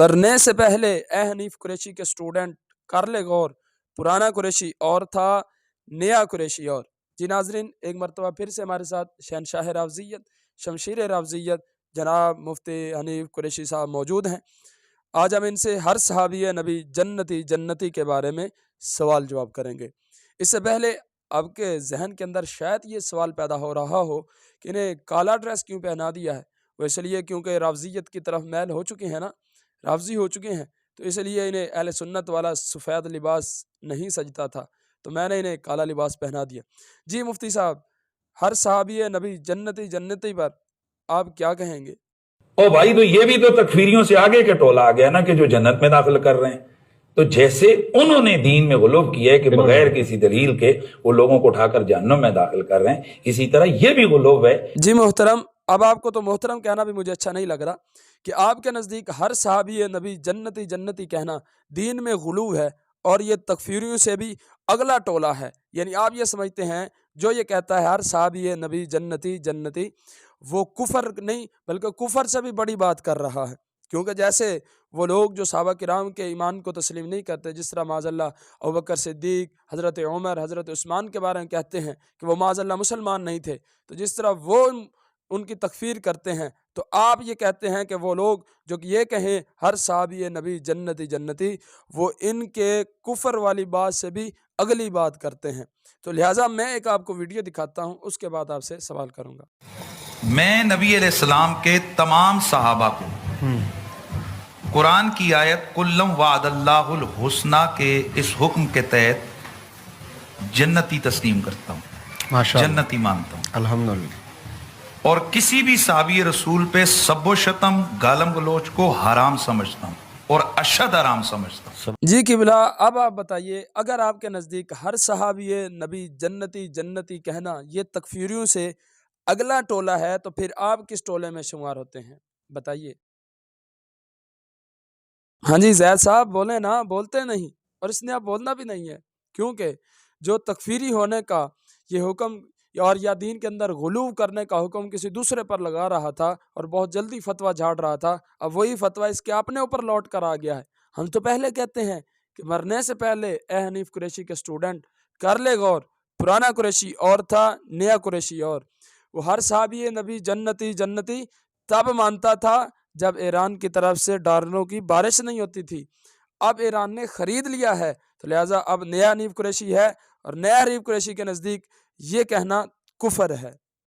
مرنے سے پہلے اے حنیف قریشی کے اسٹوڈنٹ کر لے غور، پرانا قریشی اور تھا نیا قریشی اور۔ جی ناظرین، ایک مرتبہ پھر سے ہمارے ساتھ شہنشاہ رافضیت، شمشیر رافضیت جناب مفتی حنیف قریشی صاحب موجود ہیں۔ آج ہم ان سے ہر صحابی نبی جنتی کے بارے میں سوال جواب کریں گے۔ اس سے پہلے آپ کے ذہن کے اندر شاید یہ سوال پیدا ہو رہا ہو کہ انہیں کالا ڈریس کیوں پہنا دیا ہے؟ وہ اس لیے کیونکہ رافضیت کی طرف میل ہو چکے ہیں نا، رافضی ہو چکے ہیں، تو اس لیے انہیں اہل سنت والا سفید لباس نہیں سجتا تھا، تو میں نے انہیں کالا لباس پہنا دیا۔ جی مفتی صاحب، ہر صحابی نبی جنتی پر آپ کیا کہیں گے؟ او بھائی، تو یہ بھی تو تکفیریوں سے آگے کے ٹولہ آ گیا نا کہ جو جنت میں داخل کر رہے ہیں۔ تو جیسے انہوں نے دین میں غلو کیا ہے کہ بغیر کسی دلیل کے وہ لوگوں کو اٹھا کر جہنم میں داخل کر رہے ہیں، اسی طرح یہ بھی غلو ہے۔ جی محترم، اب آپ کو تو محترم کہنا بھی مجھے اچھا نہیں لگ رہا کہ آپ کے نزدیک ہر صحابی نبی جنتی کہنا دین میں غلو ہے اور یہ تکفیریوں سے بھی اگلا ٹولہ ہے۔ یعنی آپ یہ سمجھتے ہیں جو یہ کہتا ہے ہر صحابی نبی جنتی وہ کفر نہیں بلکہ کفر سے بھی بڑی بات کر رہا ہے، کیونکہ جیسے وہ لوگ جو صحابہ کرام کے ایمان کو تسلیم نہیں کرتے، جس طرح معاذ اللہ ابوبکر صدیق، حضرت عمر، حضرت عثمان کے بارے میں کہتے ہیں کہ وہ معاذ اللہ مسلمان نہیں تھے، تو جس طرح وہ ان کی تکفیر کرتے ہیں، تو آپ یہ کہتے ہیں کہ وہ لوگ جو کہ یہ کہیں ہر صحابی نبی جنتی وہ ان کے کفر والی بات سے بھی اگلی بات کرتے ہیں۔ تو لہٰذا میں ایک آپ کو ویڈیو دکھاتا ہوں، اس کے بعد آپ سے سوال کروں گا۔ میں نبی علیہ السلام کے تمام صحابہ کو قرآن کی آیت کلم وعد اللہ الحسنہ کے اس حکم کے تحت جنتی تسلیم کرتا ہوں، جنتی مانتا ہوں الحمدللہ، اور کسی بھی صحابی رسول پہ سب و شتم گالم گلوچ کو حرام سمجھتا ہوں اور اشد حرام سمجھتا ہوں۔ جی قبلہ، اب آپ بتائیے، اگر آپ کے نزدیک ہر صحابی نبی جنتی کہنا یہ تکفیریوں سے اگلا ٹولہ ہے، تو پھر آپ کس ٹولے میں شمار ہوتے ہیں؟ بتائیے۔ ہاں جی زید صاحب بولیں نا، بولتے نہیں، اور اس نے اب بولنا بھی نہیں ہے، کیونکہ جو تکفیری ہونے کا یہ حکم اور یا دین کے اندر غلو کرنے کا حکم کسی دوسرے پر لگا رہا تھا اور بہت جلدی فتویٰ جھاڑ رہا تھا، اب وہی فتویٰ اس کے اپنے اوپر لوٹ کر آ گیا ہے۔ ہم تو پہلے کہتے ہیں کہ مرنے سے پہلے اے حنیف قریشی کے اسٹوڈنٹ کر لے غور، پرانا قریشی اور تھا نیا قریشی اور۔ وہ ہر صحابی نبی جنتی تب مانتا تھا جب ایران کی طرف سے ڈالروں کی بارش نہیں ہوتی تھی، اب ایران نے خرید لیا ہے، تو لہٰذا اب نیا حنیف قریشی ہے، اور نیا حنیف قریشی کے نزدیک یہ کہنا کفر ہے۔